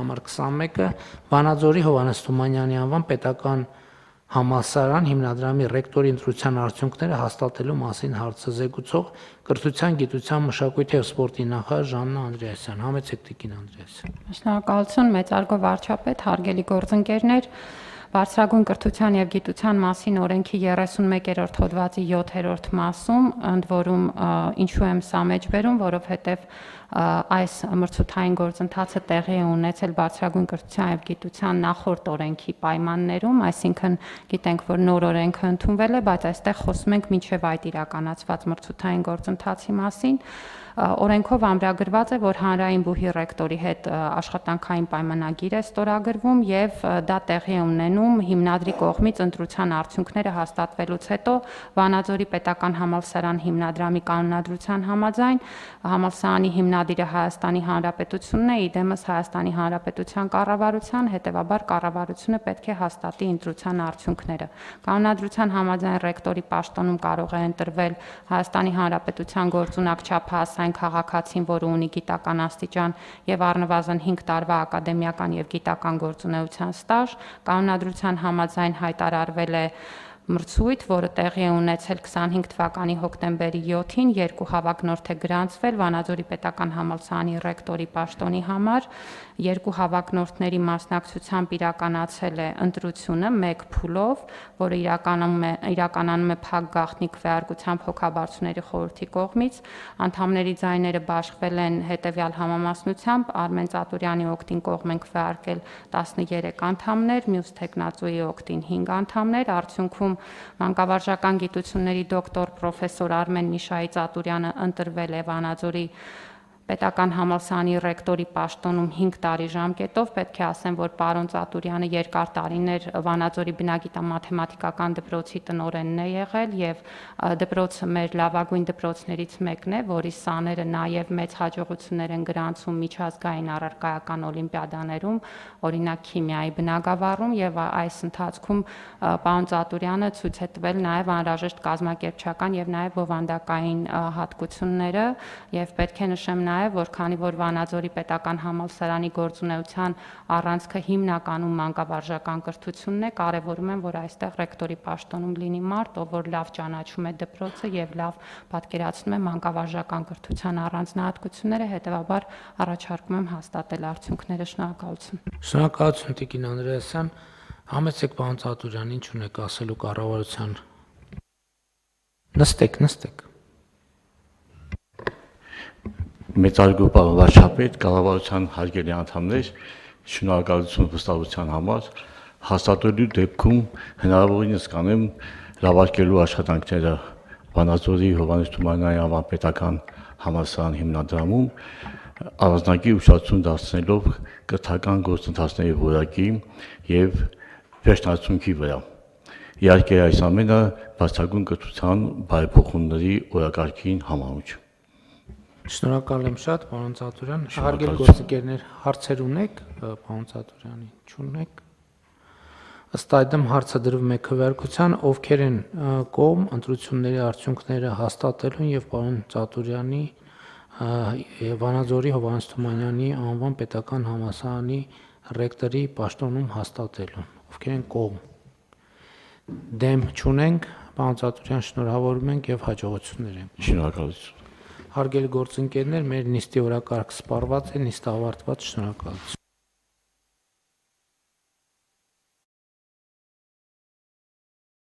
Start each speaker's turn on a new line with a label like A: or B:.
A: համար 21-ը Վանաձորի Հովհաննես Թումանյանի անվան պետական համալսարան հիմնադրամի ռեկտորի ընտրության արդյունքները հաստատելու մասին հարցը զեկուցող Կրթության, գիտության, մշակույթի եւ սպորտի նախարար Ժաննա Անդրեասյան։ Համեցեք Տիկին Անդրեասյան։
B: Շնորհակալություն, մեծարգո վարչապետ, հարգելի գործընկերներ։ Բարձրագույն կրթության եւ գիտության մասին օրենքի 31-րդ հոդվածի 7-րդ մասում, ընդ որում ինչու եմ սա մեջ բերում, որովհետեւ այս մրցութային գործընթացը տեղի է ունեցել բարձրագույն կրթության եւ գիտության նախորդ օրենքի պայմաններում, այսինքն գիտենք, որ նոր օրենքը ընդունվել է, բայց այստեղ խոսում ենք մինչեւ այդ իրականացված մրցութային գործընթացի մասին։ Օրենքով ամրագրված է, որ հանրային բուհի ռեկտորի հետ աշխատանքային պայմանագիր է ստորագրվում եւ դա տեղի է ունենում հիմնադրի կողմից ընտրության արդյունքները հաստատվելուց հետո Վանաձորի պետական համալսարան հիմնադրամի կանոնադրության համաձայն համալսարանի հիմնադիրը Հայաստանի Հանրապետությունն է, իդեմս Հայաստանի Հանրապետության կառավարության, հետեւաբար կառավարությունը պետք է հաստատի ընտրության արդյունքները։ Կանոնադրության համաձայն ռեկտորի պաշտոնում կարող է ընտրվել Հայաստանի Հանրապետության գործունակ չափահասային քաղաքացին, որը ունի գիտական աստիճան եւ առնվազն 5 տարվա ակադեմիական եւ գիտական գործունեության ստաժ, կանոնադրության համաձայն հայտարարվել է մրցույթ, որը տեղի է ունեցել 25 թվականի հոկտեմբերի 7-ին, 2 հավակնորդ է գրանցվել Վանաձորի պետական համալսարանի ռեկտորի պաշտոնի համար, 2 հավակնորդների մասնակցությամբ իրականացել է ընտրությունը 1 փուլով, որը իրականանում է Փակ գաղտնի քվեարկությամբ հոգաբարձուների խորհրդի կողմից, անդամների ձայները բաշխվել են հետևյալ համամասնությամբ, Արմեն Ծատուրյանի օգտին կողմ են քվեարկել 13 անդամներ, մյուս թեկնածուի օգտին 5 անդամներ, արդյունքում Մանկավարժական գիտությունների դոկտոր պրոֆեսոր Արմեն Միշայի Ծատուրյանը ընտրվել է Վանաձորի պետական համալսարանի ռեկտորի պաշտոնում 5 տարի ժամկետով, պետք է ասեմ, որ պարոն Ծատուրյանը երկար տարիներ Վանաձորի բնագիտամաթեմատիկական դպրոցի տնօրենն է եղել եւ դպրոցը մեր լավագույն դպրոցներից մեկն է, որի սաները նաեւ մեծ հաջողություններ են գրանցում միջազգային առարկայական օլիմպիադաներում, օրինակ քիմիայի բնագավառում եւ այս ընթացքում պարոն Ծատուրյանը ցույց է տվել նաեւ անհրաժեշտ կազմակերպչական եւ նաեւ բովանդակային հատկությունները եւ պետք է նշեմ որ քանի որ Վանաձորի պետական համալսարանի գործունեության առանցքը հիմնականում մանկավարժական կրթությունն է, կարևորում եմ, որ այստեղ ռեկտորի պաշտոնում լինի մարդ, ով որ լավ ճանաչում է դպրոցը եւ լավ պատկերացնում է մանկավարժական կրթության առանձնահատկությունները, հետեւաբար առաջարկում եմ հաստատել արդյունքները։ Շնորհակալություն։
A: Շնորհակալություն Տիկին Անդրեասյան։ Համեցեք պարոն Ծատուրյան, ինչ ունեք ասելու կառավարության։ Նստեք։
C: Մեծարգո պարոն վարչապետ, կառավարության հարգելի անդամներ, շնորհակալություն վստահության համար, հաստատելու դեպքում հնարավորինս կանեմ լավարկելու աշխատանքները Վանաձորի Հովհաննես Թումանյանի անվան պետական համալսարան հիմնադրամում, առանձնակի ուշադրություն դարձնելով կրթական գործընթացների որակի եւ վերջնարդյունքի վրա։ Իհարկե այս ամենը բարձրագույն կրթության բարեփոխումների օրակարգին համահունչ։
A: Շնորհակալ եմ շատ, պարոն Ծատուրյան։ Հարգելի գործընկերներ, հարցեր ունեք պարոն Ծատուրյանին, չունեք։ Ըստ այդմ հարցը դրվում է քվեարկության, ովքեր են կողմ ընտրությունների արդյունքները հաստատելուն եւ պարոն Ծատուրյանի Վանաձորի Հովհաննես Թումանյանի անվան պետական համալսարանի ռեկտորի պաշտոնում հաստատելուն, ովքեր են կողմ։ Դեմ չունենք, պարոն Ծատուրյան, շնորհավորում ենք եւ հաջողություններ ենք։
C: Շնորհակալություն։
A: Հարգելի գործընկերներ, մեր նիստի օրակարգ սպառված է, նիստը ավարտված, շնորհակալություն։